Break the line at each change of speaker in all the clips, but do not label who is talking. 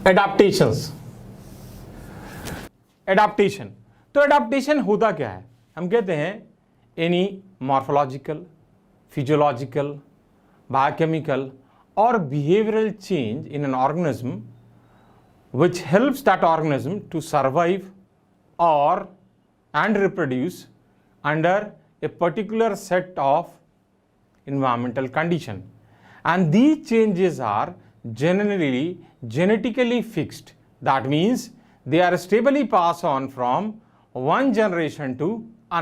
Adaptations, adaptation. तो adaptation होता क्या है? हम कहते हैं एनी मॉर्फोलॉजिकल, फिजियोलॉजिकल, बायोकेमिकल और behavioural change in an organism which helps that organism to survive or and reproduce under a particular set of environmental condition, and these changes are generally genetically fixed. That means they are stably passed on from one generation to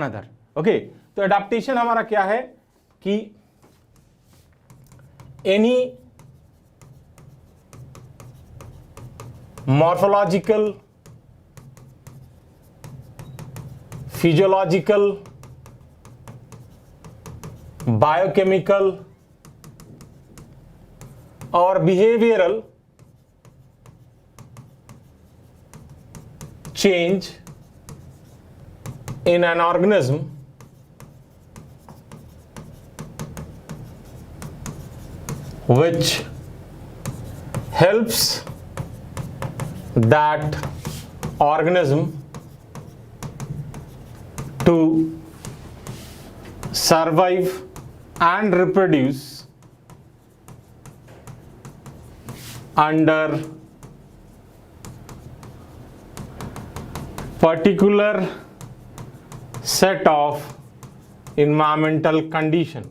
another. Okay, तो adaptation हमारा क्या है कि any morphological, physiological, biochemical और behavioral change in an organism which helps that organism to survive and reproduce under particular set of environmental condition.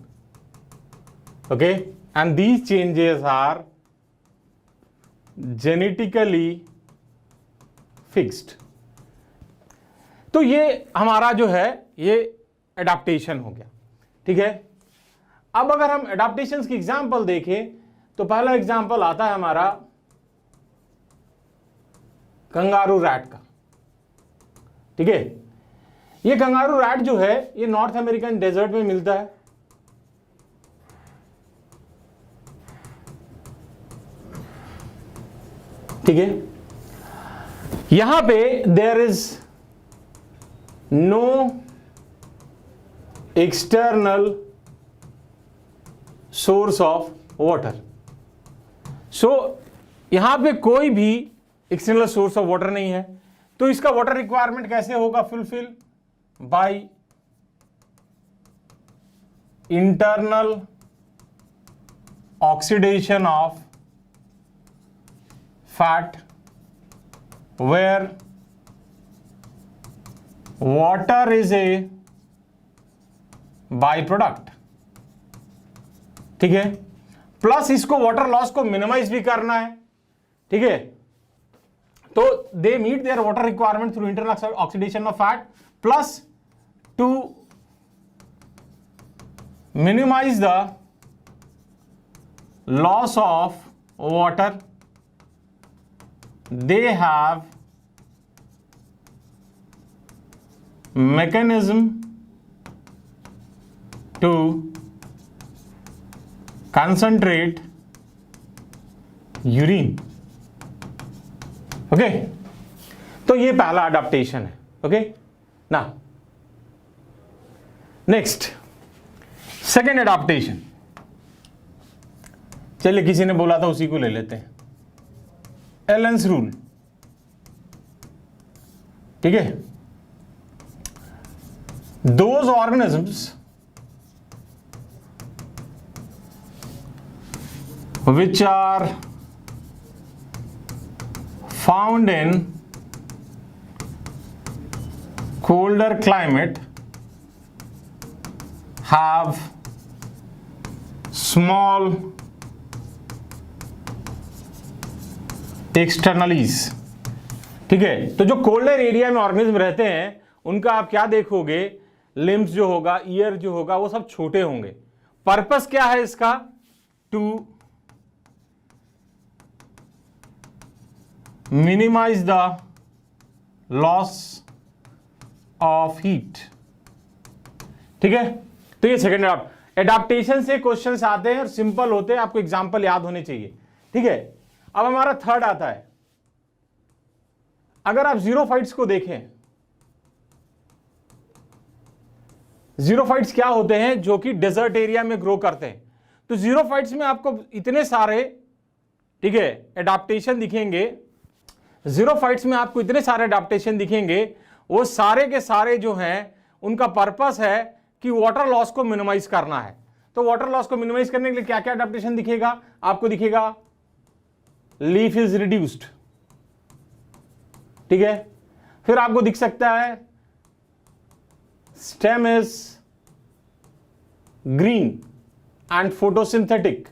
Okay, and these changes are genetically fixed. तो ये हमारा जो है ये एडाप्टेशन हो गया, ठीक है। अब अगर हम एडाप्टेशंस की एग्जांपल देखें तो पहला एग्जांपल आता है हमारा कंगारू रैट का, ठीक है। ये कंगारू रैट जो है ये नॉर्थ अमेरिकन डेजर्ट में मिलता है, ठीक है। यहां पे there is no external source of water. So यहां पे कोई भी एक्सटर्नल सोर्स ऑफ वाटर नहीं है, तो इसका वाटर रिक्वायरमेंट कैसे होगा fulfil? By internal oxidation of fat, where water is a byproduct, ठीक है। प्लस इसको वाटर लॉस को मिनिमाइज भी करना है, ठीक है। तो they meet their water requirement through internal oxidation of fat plus to minimise the loss of water they have mechanism to concentrate urine। Okay, तो ये पहला अडेप्टेशन है। ओके ना, नेक्स्ट सेकेंड अडेप्टेशन। चलिए किसी ने बोला था उसी को ले लेते हैं, एलेंस रूल, ठीक है। Those organisms which are found in colder climate have small एक्सटर्नलीज, ठीक है। तो जो कोल्डर एरिया में ऑर्गेनिज्म रहते हैं उनका आप क्या देखोगे, लिम्स जो होगा, ईयर जो होगा, वो सब छोटे होंगे। पर्पस क्या है इसका? To minimise the loss of heat, ठीक है। तो ये सेकेंड एडाप्टेशन से क्वेश्चंस आते हैं और सिंपल होते हैं, आपको एग्जांपल याद होने चाहिए, ठीक है। अब हमारा थर्ड आता है, अगर आप जीरोफाइट्स को देखें, जीरोफाइट्स क्या होते हैं? जो कि डेजर्ट एरिया में ग्रो करते हैं। तो जीरोफाइट्स में आपको इतने सारे, ठीक है, एडाप्टेशन दिखेंगे जीरोफाइट्स में आपको इतने सारे अडेप्टेशन दिखेंगे, वो सारे के सारे जो हैं उनका पर्पस है कि वाटर लॉस को मिनिमाइज करना है। तो वाटर लॉस को मिनिमाइज करने के लिए क्या क्या अडेप्टेशन दिखेगा? आपको दिखेगा लीफ इज रिड्यूस्ड, ठीक है। फिर आपको दिख सकता है stem is green and photosynthetic,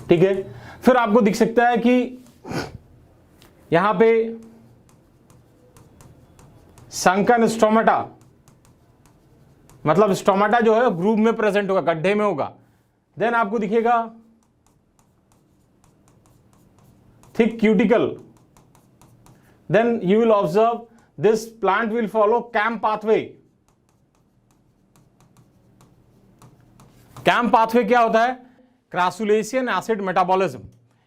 ठीक है। फिर आपको दिख सकता है कि यहां पे संकन स्टोमेटा, मतलब स्टोमेटा जो है ग्रूव में प्रेजेंट होगा, गड्ढे में होगा। देन आपको दिखेगा thick cuticle. Then you will observe this plant will follow CAM pathway. CAM pathway क्या होता है? Crassulacean acid metabolism.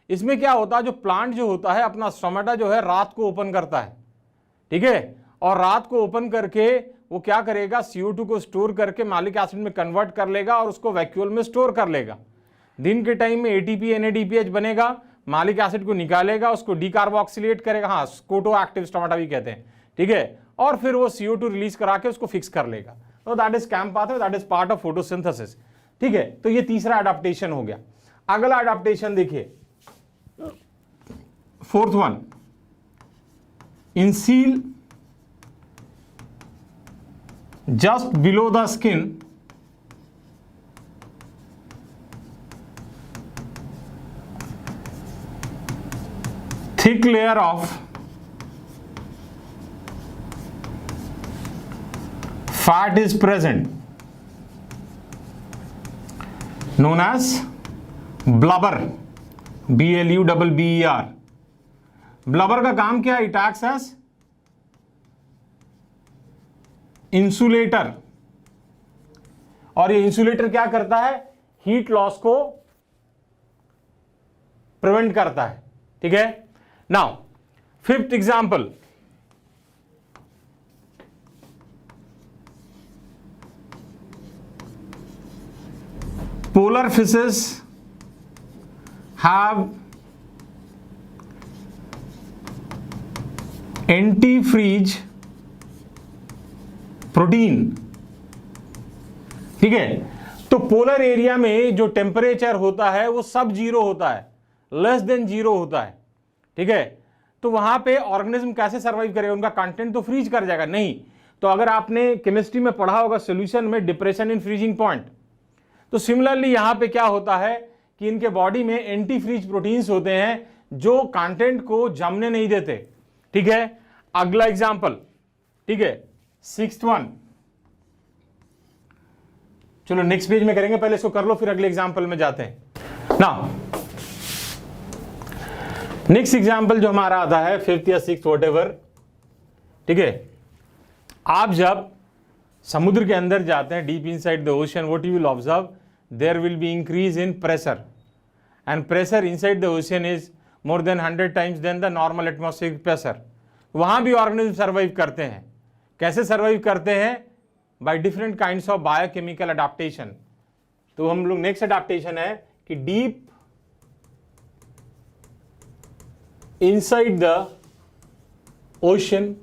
इसमें क्या होता है, जो प्लांट जो होता है अपना स्टोमेटा जो है रात को ओपन करता है, ठीक है, और रात को ओपन करके वो क्या करेगा, CO2 को स्टोर करके मैलिक एसिड में कन्वर्ट कर लेगा और उसको वैक्यूल में स्टोर कर लेगा। दिन के टाइम में ATP NADPH बनेगा, मैलिक एसिड को निकालेगा, उसको डीकार्बोक्सिलेट करेगा, हाँ स्कोटो एक्टिव स्टोमेटा भी कहते हैं, ठीक है, और फिर वो CO2 रिलीज करा के उसको फिक्स कर लेगा। तो that is CAM pathway, that is part of photosynthesis, ठीक है। तो ये तीसरा अडेप्टेशन हो गया। अगला अडेप्टेशन देखिए, फोर्थ वन, इंसील just below the skin thick layer of fat is present, known as blubber, BLUBBER। Blubber का काम क्या है? इट एक्ट्स एज इंसुलेटर, और ये इंसुलेटर क्या करता है? हीट लॉस को प्रिवेंट करता है, ठीक है। Now fifth example, polar fishes have antifreeze protein, ठीक है। तो पोलर एरिया में जो टेम्परेचर होता है वो सब जीरो होता है, लेस देन जीरो होता है, ठीक है। तो वहां पे ऑर्गेनिज्म कैसे सर्वाइव करेगा? उनका कंटेंट तो फ्रीज कर जाएगा नहीं। तो अगर आपने केमिस्ट्री में पढ़ा होगा सॉल्यूशन में डिप्रेशन इन फ्रीजिंग पॉइंट, तो सिमिलरली यहां पे क्या होता है कि इनके बॉडी में एंटी फ्रीज प्रोटीन्स होते हैं जो कंटेंट को जमने नहीं देते, ठीक है। अगला एग्जांपल, ठीक है, सिक्स्थ वन, चलो नेक्स्ट पेज में करेंगे, पहले इसको कर लो फिर अगले एग्जांपल में जाते हैं ना। नेक्स्ट एग्जांपल जो हमारा आता है फिफ्थ या सिक्स्थ व्हाटएवर, ठीक है। आप जब समुद्र के अंदर जाते हैं, deep inside the ocean, what you will observe, there will be increase in pressure, and pressure inside the ocean is more than 100 times than the normal atmospheric pressure. वहां भी ऑर्गेनिज्म सर्वाइव करते हैं। कैसे सर्वाइव करते हैं? By different kinds of biochemical adaptation. तो हम लोग नेक्स्ट अडेप्टेशन है कि deep inside the ocean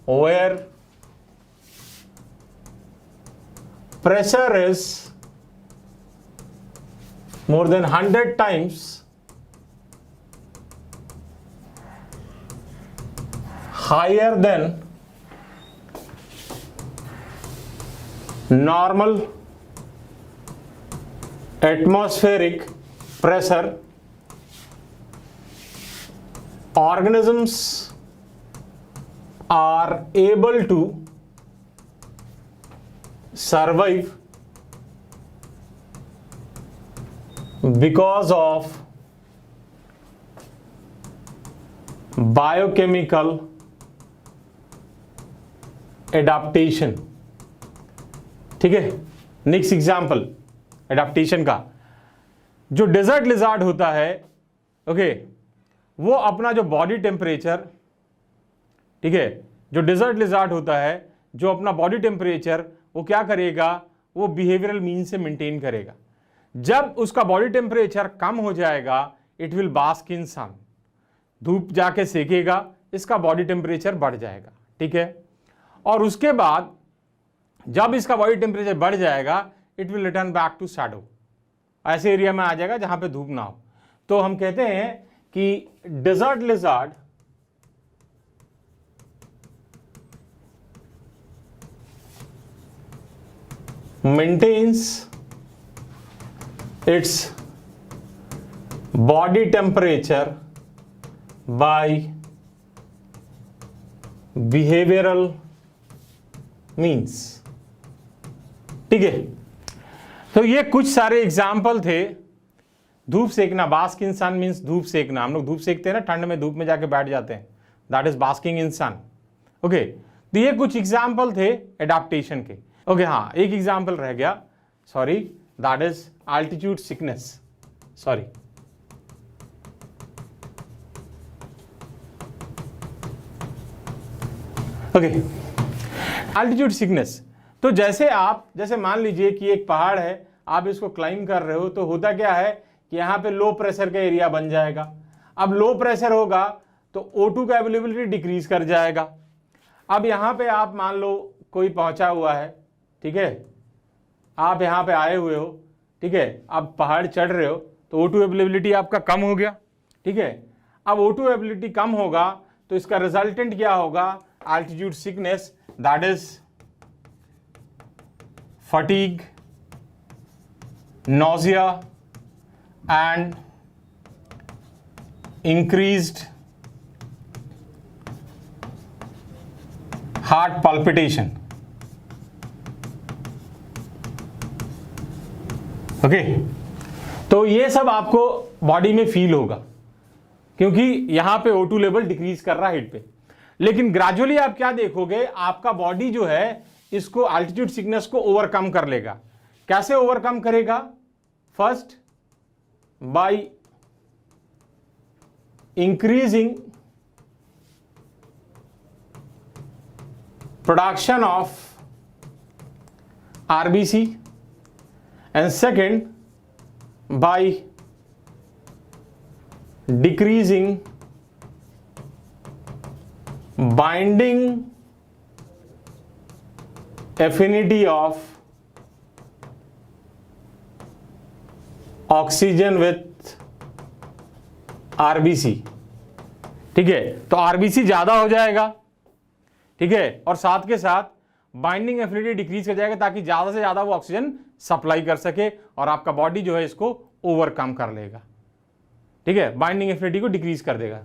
where pressure is more than 100 times higher than normal atmospheric pressure, organisms are able to survive because of biochemical adaptation, ठीक है। Next example adaptation का, जो desert lizard होता है, okay, वो अपना जो बॉडी टेम्परेचर, ठीक है, जो डेजर्ट लिजार्ड होता है जो अपना बॉडी टेम्परेचर वो क्या करेगा, वो बिहेवियरल मीन से मेंटेन करेगा। जब उसका बॉडी टेम्परेचर कम हो जाएगा इट विल बास्क इन सन, धूप जाके सेकेगा, इसका बॉडी टेम्परेचर बढ़ जाएगा, ठीक है। और उसके बाद जब इसका बॉडी टेम्परेचर बढ़ जाएगा, it will return back to shadow, ऐसे एरिया में आ जाएगा जहां पे धूप ना हो। तो हम कहते हैं कि desert lizard maintains its body temperature by behavioral means, ठीक है। तो ये कुछ सारे एग्जाम्पल थे। धूप सेकना, बास्क इन सन मीन्स धूप सेकना, हम लोग धूप सेकते हैं ना, ठंड में धूप में जाके बैठ जाते हैं, that is basking in sun, okay. तो ये कुछ एग्जाम्पल थे एडाप्टेशन के, ओके। हाँ, एक एग्जाम्पल रह गया, sorry, that is altitude sickness, sorry. Okay, altitude sickness. तो जैसे मान लीजिए कि एक पहाड़ है, आप इसको क्लाइंब कर रहे हो, तो होता क्या है कि यहाँ पे लो प्रेशर का एरिया बन जाएगा। अब लो प्रेशर होगा तो O2 का अवेलेबिलिटी डिक्रीज कर जाएगा। अब यहाँ पे आप मान लो कोई पहुंचा हुआ है, ठीक है, आप यहाँ पे आए हुए हो, ठीक है, आप पहाड़ चढ़ रहे हो, तो O2 अवेलेबिलिटी आपका कम हो गया, ठीक है। अब O2 अवेलेबिलिटी कम होगा तो इसका रिजल्टेंट क्या होगा, altitude sickness, that is fatigue, nausea and increased heart palpitation, okay. तो ये सब आपको बॉडी में फील होगा क्योंकि यहां पे O2 लेवल डिक्रीज कर रहा है हीट पे। लेकिन ग्रेजुअली आप क्या देखोगे, आपका बॉडी जो है इसको एल्टीट्यूड सिकनेस को ओवरकम कर लेगा। कैसे ओवरकम करेगा? First, by increasing production of RBC, and second, by decreasing binding affinity of oxygen with RBC, ठीक है। तो RBC ज्यादा हो जाएगा, ठीक है, और साथ के साथ बाइंडिंग एफिनिटी डिक्रीज कर जाएगा ताकि ज्यादा से ज्यादा वो ऑक्सीजन सप्लाई कर सके और आपका बॉडी जो है इसको ओवरकम कर लेगा, ठीक है, बाइंडिंग एफिनिटी को डिक्रीज कर देगा।